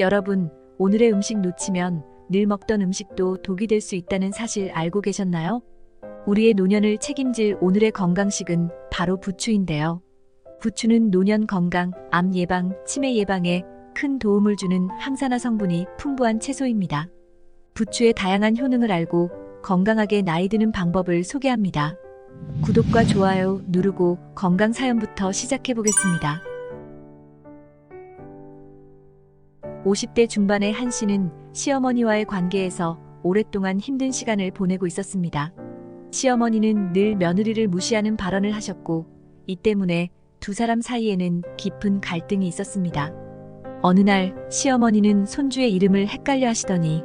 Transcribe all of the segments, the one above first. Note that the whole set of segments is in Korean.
여러분, 오늘의 음식 놓치면 늘 먹던 음식도 독이 될 수 있다는 사실 알고 계셨나요? 우리의 노년을 책임질 오늘의 건강식은 바로 부추인데요. 부추는 노년 건강, 암 예방, 치매 예방에 큰 도움을 주는 항산화 성분이 풍부한 채소입니다. 부추의 다양한 효능을 알고 건강하게 나이 드는 방법을 소개합니다. 구독과 좋아요 누르고 건강 사연부터 시작해 보겠습니다. 50대 중반의 한 씨는 시어머니와의 관계에서 오랫동안 힘든 시간을 보내고 있었습니다. 시어머니는 늘 며느리를 무시하는 발언을 하셨고, 이 때문에 두 사람 사이에는 깊은 갈등이 있었습니다. 어느 날 시어머니는 손주의 이름을 헷갈려 하시더니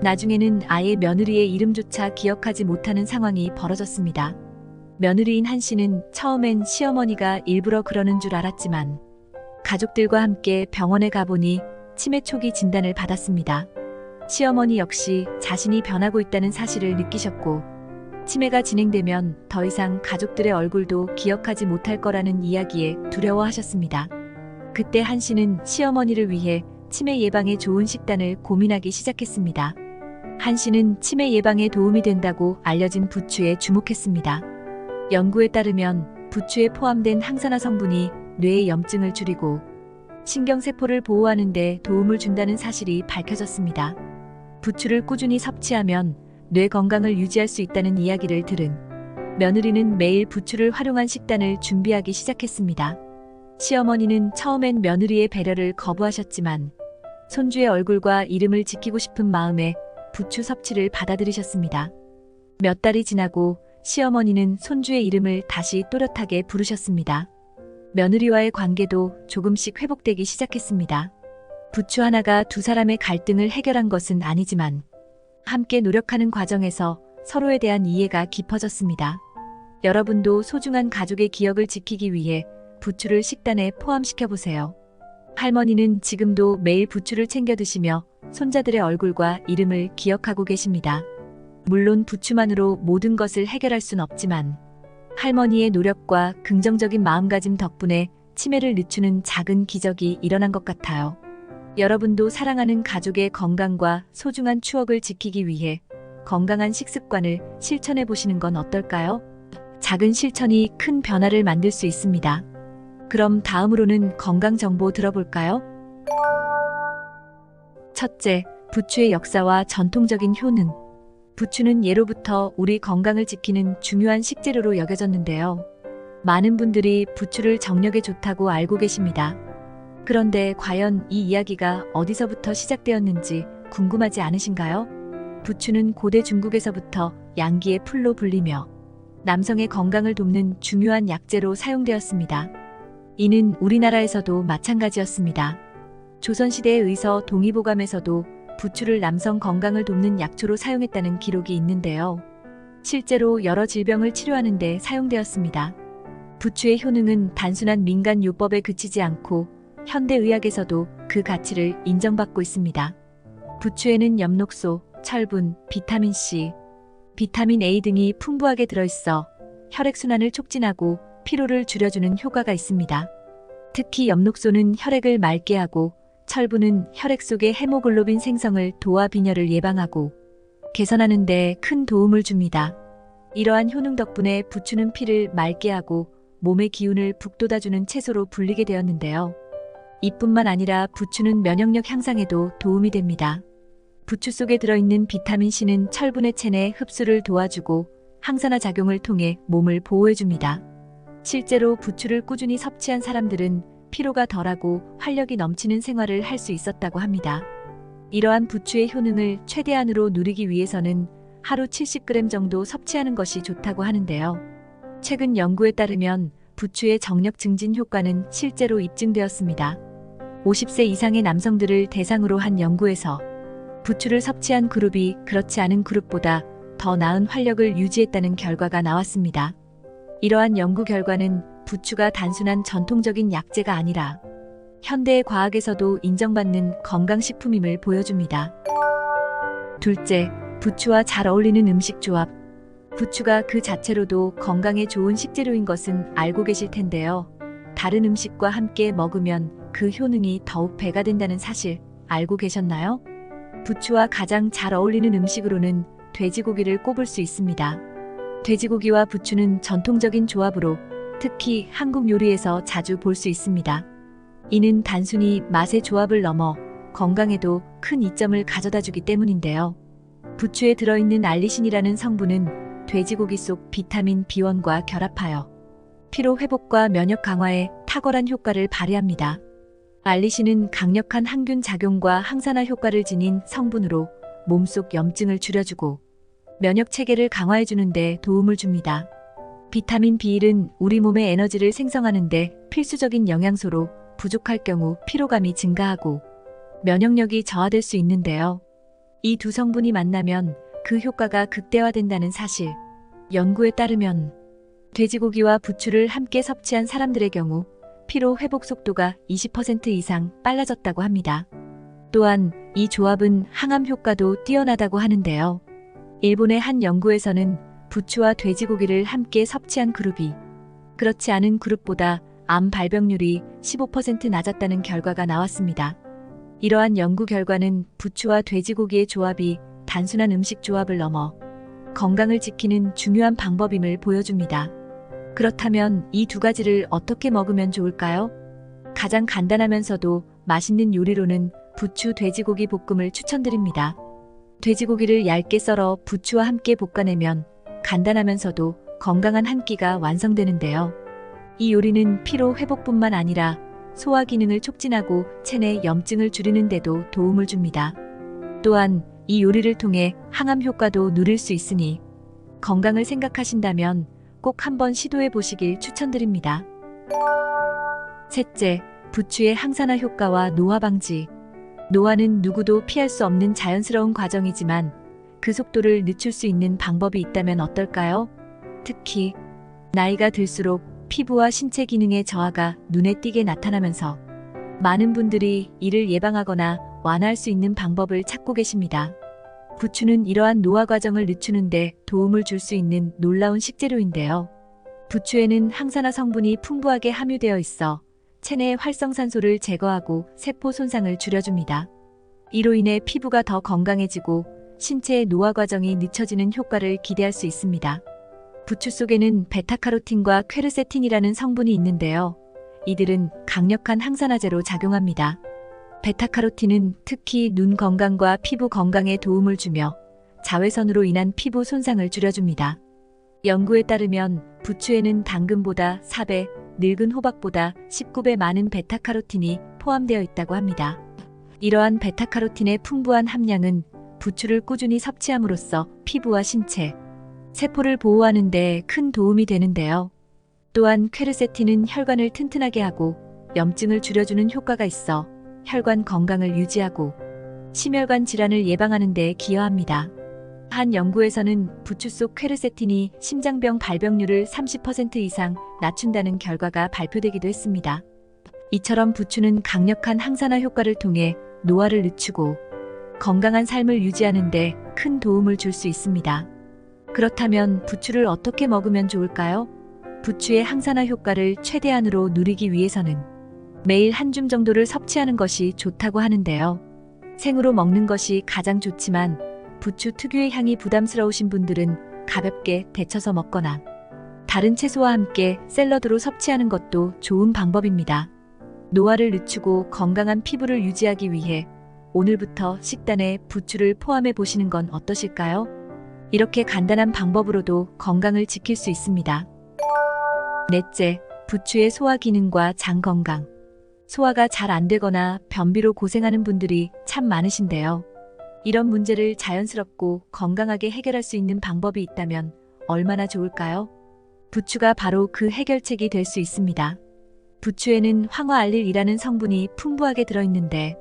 나중에는 아예 며느리의 이름조차 기억하지 못하는 상황이 벌어졌습니다. 며느리인 한 씨는 처음엔 시어머니가 일부러 그러는 줄 알았지만 가족들과 함께 병원에 가보니 치매 초기 진단을 받았습니다. 시어머니 역시 자신이 변하고 있다는 사실을 느끼셨고, 치매가 진행되면 더 이상 가족들의 얼굴도 기억하지 못할 거라는 이야기에 두려워하셨습니다. 그때 한 씨는 시어머니를 위해 치매 예방에 좋은 식단을 고민하기 시작했습니다. 한 씨는 치매 예방에 도움이 된다고 알려진 부추에 주목했습니다. 연구에 따르면 부추에 포함된 항산화 성분이 뇌의 염증을 줄이고 신경세포를 보호하는 데 도움을 준다는 사실이 밝혀졌습니다. 부추를 꾸준히 섭취하면 뇌 건강을 유지할 수 있다는 이야기를 들은 며느리는 매일 부추를 활용한 식단을 준비하기 시작했습니다. 시어머니는 처음엔 며느리의 배려를 거부하셨지만 손주의 얼굴과 이름을 지키고 싶은 마음에 부추 섭취를 받아들이셨습니다. 몇 달이 지나고 시어머니는 손주의 이름을 다시 또렷하게 부르셨습니다. 며느리와의 관계도 조금씩 회복되기 시작했습니다. 부추 하나가 두 사람의 갈등을 해결한 것은 아니지만 함께 노력하는 과정에서 서로에 대한 이해가 깊어졌습니다. 여러분도 소중한 가족의 기억을 지키기 위해 부추를 식단에 포함시켜보세요. 할머니는 지금도 매일 부추를 챙겨 드시며 손자들의 얼굴과 이름을 기억하고 계십니다. 물론 부추만으로 모든 것을 해결할 순 없지만 할머니의 노력과 긍정적인 마음가짐 덕분에 치매를 늦추는 작은 기적이 일어난 것 같아요. 여러분도 사랑하는 가족의 건강과 소중한 추억을 지키기 위해 건강한 식습관을 실천해 보시는 건 어떨까요? 작은 실천이 큰 변화를 만들 수 있습니다. 그럼 다음으로는 건강 정보 들어볼까요? 첫째, 부추의 역사와 전통적인 효능. 부추는 예로부터 우리 건강을 지키는 중요한 식재료로 여겨졌는데요. 많은 분들이 부추를 정력에 좋다고 알고 계십니다. 그런데 과연 이 이야기가 어디서부터 시작되었는지 궁금하지 않으신가요? 부추는 고대 중국에서부터 양기의 풀로 불리며 남성의 건강을 돕는 중요한 약재로 사용되었습니다. 이는 우리나라에서도 마찬가지였습니다. 조선시대의 의서 동의보감에서도 부추를 남성 건강을 돕는 약초로 사용했다는 기록이 있는데요. 실제로 여러 질병을 치료하는 데 사용되었습니다. 부추의 효능은 단순한 민간요법에 그치지 않고 현대의학에서도 그 가치를 인정받고 있습니다. 부추에는 엽록소, 철분, 비타민C, 비타민 A 등이 풍부하게 들어있어 혈액순환을 촉진하고 피로를 줄여주는 효과가 있습니다. 특히 엽록소는 혈액을 맑게 하고 철분은 혈액 속의 헤모글로빈 생성을 도와 빈혈을 예방하고 개선하는 데 큰 도움을 줍니다. 이러한 효능 덕분에 부추는 피를 맑게 하고 몸의 기운을 북돋아주는 채소로 불리게 되었는데요. 이뿐만 아니라 부추는 면역력 향상에도 도움이 됩니다. 부추 속에 들어있는 비타민C는 철분의 체내 흡수를 도와주고 항산화 작용을 통해 몸을 보호해줍니다. 실제로 부추를 꾸준히 섭취한 사람들은 피로가 덜하고 활력이 넘치는 생활을 할 수 있었다고 합니다. 이러한 부추의 효능을 최대한으로 누리기 위해서는 하루 70g 정도 섭취하는 것이 좋다고 하는데요. 최근 연구에 따르면 부추의 정력 증진 효과는 실제로 입증되었습니다. 50세 이상의 남성들을 대상으로 한 연구에서 부추를 섭취한 그룹이 그렇지 않은 그룹보다 더 나은 활력을 유지했다는 결과가 나왔습니다. 이러한 연구 결과는 부추가 단순한 전통적인 약재가 아니라 현대의 과학에서도 인정받는 건강식품임을 보여줍니다. 둘째, 부추와 잘 어울리는 음식 조합. 부추가 그 자체로도 건강에 좋은 식재료인 것은 알고 계실 텐데요. 다른 음식과 함께 먹으면 그 효능이 더욱 배가 된다는 사실 알고 계셨나요? 부추와 가장 잘 어울리는 음식으로는 돼지고기를 꼽을 수 있습니다. 돼지고기와 부추는 전통적인 조합으로 특히 한국 요리에서 자주 볼 수 있습니다. 이는 단순히 맛의 조합을 넘어 건강에도 큰 이점을 가져다 주기 때문인데요. 부추에 들어있는 알리신이라는 성분은 돼지고기 속 비타민 B1과 결합하여 피로 회복과 면역 강화에 탁월한 효과를 발휘합니다. 알리신은 강력한 항균 작용과 항산화 효과를 지닌 성분으로 몸속 염증을 줄여주고 면역 체계를 강화해주는 데 도움을 줍니다. 비타민 B1은 우리 몸의 에너지를 생성하는 데 필수적인 영양소로 부족할 경우 피로감이 증가하고 면역력이 저하될 수 있는데요. 이 두 성분이 만나면 그 효과가 극대화된다는 사실. 연구에 따르면 돼지고기와 부추를 함께 섭취한 사람들의 경우 피로 회복 속도가 20% 이상 빨라졌다고 합니다. 또한 이 조합은 항암 효과도 뛰어나다고 하는데요. 일본의 한 연구에서는 부추와 돼지고기를 함께 섭취한 그룹이 그렇지 않은 그룹보다 암 발병률이 15% 낮았다는 결과가 나왔습니다. 이러한 연구 결과는 부추와 돼지고기의 조합이 단순한 음식 조합을 넘어 건강을 지키는 중요한 방법임을 보여줍니다. 그렇다면 이 두 가지를 어떻게 먹으면 좋을까요? 가장 간단하면서도 맛있는 요리로는 부추 돼지고기 볶음을 추천드립니다. 돼지고기를 얇게 썰어 부추와 함께 볶아내면 간단하면서도 건강한 한 끼가 완성되는데요. 이 요리는 피로 회복뿐만 아니라 소화 기능을 촉진하고 체내 염증을 줄이는 데도 도움을 줍니다. 또한 이 요리를 통해 항암 효과도 누릴 수 있으니 건강을 생각하신다면 꼭 한번 시도해 보시길 추천드립니다. 셋째, 부추의 항산화 효과와 노화 방지. 노화는 누구도 피할 수 없는 자연스러운 과정이지만 그 속도를 늦출 수 있는 방법이 있다면 어떨까요? 특히 나이가 들수록 피부와 신체 기능의 저하가 눈에 띄게 나타나면서 많은 분들이 이를 예방하거나 완화할 수 있는 방법을 찾고 계십니다. 부추는 이러한 노화 과정을 늦추는 데 도움을 줄 수 있는 놀라운 식재료인데요. 부추에는 항산화 성분이 풍부하게 함유되어 있어 체내의 활성산소를 제거하고 세포 손상을 줄여줍니다. 이로 인해 피부가 더 건강해지고 신체의 노화 과정이 늦춰지는 효과를 기대할 수 있습니다. 부추 속에는 베타카로틴과 퀘르세틴이라는 성분이 있는데요. 이들은 강력한 항산화제로 작용합니다. 베타카로틴은 특히 눈 건강과 피부 건강에 도움을 주며 자외선으로 인한 피부 손상을 줄여줍니다. 연구에 따르면 부추에는 당근보다 4배, 늙은 호박보다 19배 많은 베타카로틴이 포함되어 있다고 합니다. 이러한 베타카로틴의 풍부한 함량은 부추를 꾸준히 섭취함으로써 피부와 신체, 세포를 보호하는 데 큰 도움이 되는데요. 또한 퀘르세틴은 혈관을 튼튼하게 하고 염증을 줄여주는 효과가 있어 혈관 건강을 유지하고 심혈관 질환을 예방하는 데 기여합니다. 한 연구에서는 부추 속 퀘르세틴이 심장병 발병률을 30% 이상 낮춘다는 결과가 발표되기도 했습니다. 이처럼 부추는 강력한 항산화 효과를 통해 노화를 늦추고 건강한 삶을 유지하는 데 큰 도움을 줄 수 있습니다. 그렇다면 부추를 어떻게 먹으면 좋을까요? 부추의 항산화 효과를 최대한으로 누리기 위해서는 매일 한 줌 정도를 섭취하는 것이 좋다고 하는데요. 생으로 먹는 것이 가장 좋지만 부추 특유의 향이 부담스러우신 분들은 가볍게 데쳐서 먹거나 다른 채소와 함께 샐러드로 섭취하는 것도 좋은 방법입니다. 노화를 늦추고 건강한 피부를 유지하기 위해 오늘부터 식단에 부추를 포함해 보시는 건 어떠실까요? 이렇게 간단한 방법으로도 건강을 지킬 수 있습니다. 넷째, 부추의 소화 기능과 장 건강. 소화가 잘 안 되거나 변비로 고생하는 분들이 참 많으신데요. 이런 문제를 자연스럽고 건강하게 해결할 수 있는 방법이 있다면 얼마나 좋을까요? 부추가 바로 그 해결책이 될 수 있습니다. 부추에는 황화알릴이라는 성분이 풍부하게 들어있는데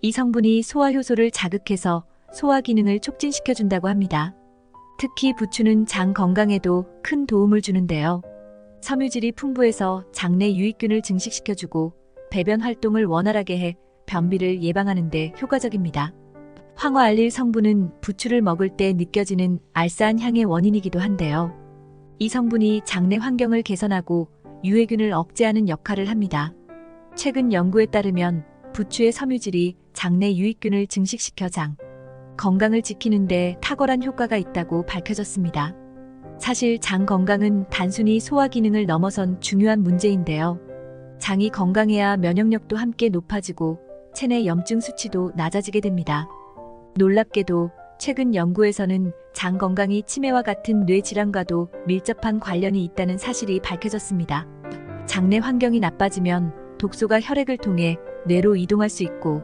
이 성분이 소화효소를 자극해서 소화 기능을 촉진시켜준다고 합니다. 특히 부추는 장 건강에도 큰 도움을 주는데요. 섬유질이 풍부해서 장내 유익균을 증식시켜주고 배변 활동을 원활하게 해 변비를 예방하는 데 효과적입니다. 황화알릴 성분은 부추를 먹을 때 느껴지는 알싸한 향의 원인이기도 한데요. 이 성분이 장내 환경을 개선하고 유해균을 억제하는 역할을 합니다. 최근 연구에 따르면 부추의 섬유질이 장내 유익균을 증식시켜 장 건강을 지키는데 탁월한 효과가 있다고 밝혀졌습니다. 사실 장 건강은 단순히 소화 기능을 넘어선 중요한 문제인데요. 장이 건강해야 면역력도 함께 높아지고 체내 염증 수치도 낮아지게 됩니다. 놀랍게도 최근 연구에서는 장 건강이 치매와 같은 뇌 질환과도 밀접한 관련이 있다는 사실이 밝혀졌습니다. 장내 환경이 나빠지면 독소가 혈액을 통해 뇌로 이동할 수 있고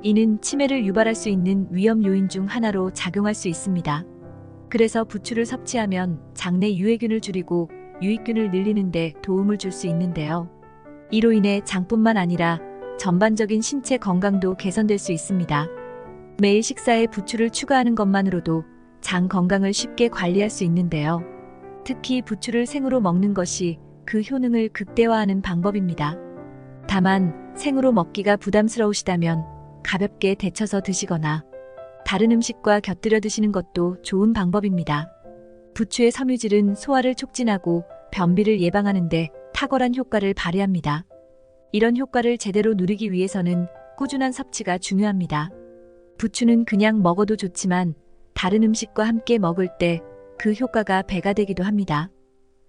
이는 치매를 유발할 수 있는 위험 요인 중 하나로 작용할 수 있습니다. 그래서 부추를 섭취하면 장내 유해균을 줄이고 유익균을 늘리는 데 도움을 줄 수 있는데요. 이로 인해 장뿐만 아니라 전반적인 신체 건강도 개선될 수 있습니다. 매일 식사에 부추를 추가하는 것만으로도 장 건강을 쉽게 관리할 수 있는데요. 특히 부추를 생으로 먹는 것이 그 효능을 극대화하는 방법입니다. 다만 생으로 먹기가 부담스러우시다면 가볍게 데쳐서 드시거나 다른 음식과 곁들여 드시는 것도 좋은 방법입니다. 부추의 섬유질은 소화를 촉진하고 변비를 예방하는 데 탁월한 효과를 발휘합니다. 이런 효과를 제대로 누리기 위해서는 꾸준한 섭취가 중요합니다. 부추는 그냥 먹어도 좋지만 다른 음식과 함께 먹을 때 그 효과가 배가 되기도 합니다.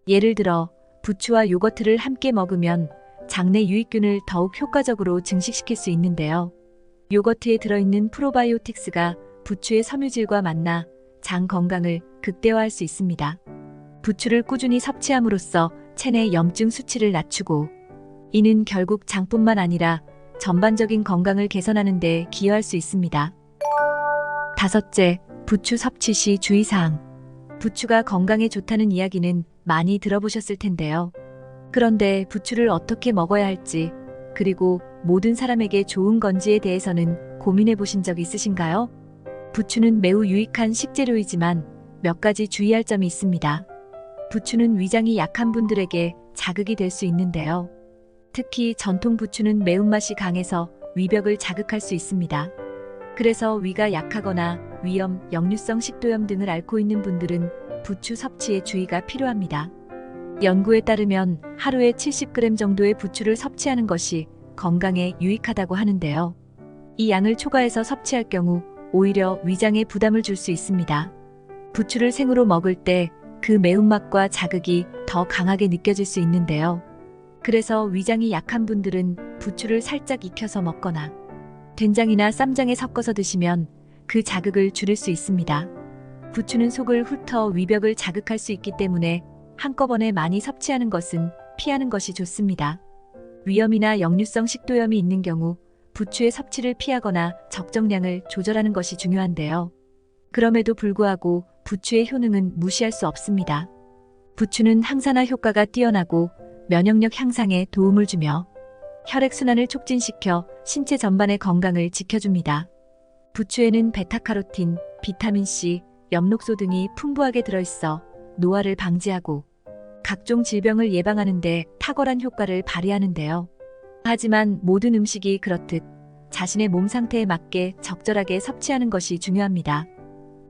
예를 들어 부추와 요거트를 함께 먹으면 장내 유익균을 더욱 효과적으로 증식시킬 수 있는데요. 요거트에 들어있는 프로바이오틱스가 부추의 섬유질과 만나 장 건강을 극대화할 수 있습니다. 부추를 꾸준히 섭취함으로써 체내 염증 수치를 낮추고 이는 결국 장뿐만 아니라 전반적인 건강을 개선하는 데 기여할 수 있습니다. 다섯째, 부추 섭취 시 주의사항. 부추가 건강에 좋다는 이야기는 많이 들어보셨을 텐데요. 그런데 부추를 어떻게 먹어야 할지, 그리고 모든 사람에게 좋은 건지에 대해서는 고민해 보신 적 있으신가요? 부추는 매우 유익한 식재료이지만 몇 가지 주의할 점이 있습니다. 부추는 위장이 약한 분들에게 자극이 될 수 있는데요. 특히 전통 부추는 매운맛이 강해서 위벽을 자극할 수 있습니다. 그래서 위가 약하거나 위염, 역류성 식도염 등을 앓고 있는 분들은 부추 섭취에 주의가 필요합니다. 연구에 따르면 하루에 70g 정도의 부추를 섭취하는 것이 건강에 유익하다고 하는데요. 이 양을 초과해서 섭취할 경우 오히려 위장에 부담을 줄 수 있습니다. 부추를 생으로 먹을 때 그 매운맛과 자극이 더 강하게 느껴질 수 있는데요. 그래서 위장이 약한 분들은 부추를 살짝 익혀서 먹거나 된장이나 쌈장에 섞어서 드시면 그 자극을 줄일 수 있습니다. 부추는 속을 훑어 위벽을 자극할 수 있기 때문에 한꺼번에 많이 섭취하는 것은 피하는 것이 좋습니다. 위염이나 역류성 식도염이 있는 경우 부추의 섭취를 피하거나 적정량을 조절하는 것이 중요한데요. 그럼에도 불구하고 부추의 효능은 무시할 수 없습니다. 부추는 항산화 효과가 뛰어나고 면역력 향상에 도움을 주며 혈액순환을 촉진시켜 신체 전반의 건강을 지켜줍니다. 부추에는 베타카로틴, 비타민C, 엽록소 등이 풍부하게 들어있어 노화를 방지하고 각종 질병을 예방하는 데 탁월한 효과를 발휘하는데요. 하지만 모든 음식이 그렇듯 자신의 몸 상태에 맞게 적절하게 섭취하는 것이 중요합니다.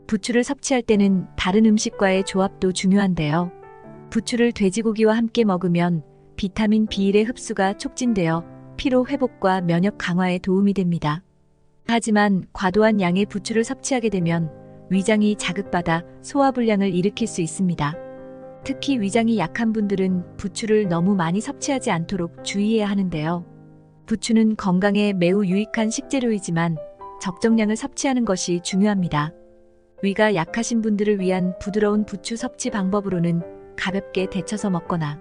부추를 섭취할 때는 다른 음식과의 조합도 중요한데요. 부추를 돼지고기와 함께 먹으면 비타민 B1의 흡수가 촉진되어 피로 회복과 면역 강화에 도움이 됩니다. 하지만 과도한 양의 부추를 섭취하게 되면 위장이 자극받아 소화불량을 일으킬 수 있습니다. 특히 위장이 약한 분들은 부추를 너무 많이 섭취하지 않도록 주의해야 하는데요. 부추는 건강에 매우 유익한 식재료이지만 적정량을 섭취하는 것이 중요합니다. 위가 약하신 분들을 위한 부드러운 부추 섭취 방법으로는 가볍게 데쳐서 먹거나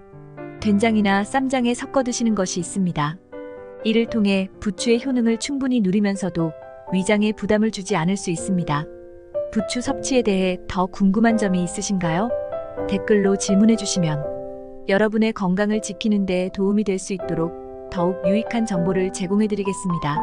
된장이나 쌈장에 섞어 드시는 것이 있습니다. 이를 통해 부추의 효능을 충분히 누리면서도 위장에 부담을 주지 않을 수 있습니다. 부추 섭취에 대해 더 궁금한 점이 있으신가요? 댓글로 질문해 주시면 여러분의 건강을 지키는 데 도움이 될 수 있도록 더욱 유익한 정보를 제공해 드리겠습니다.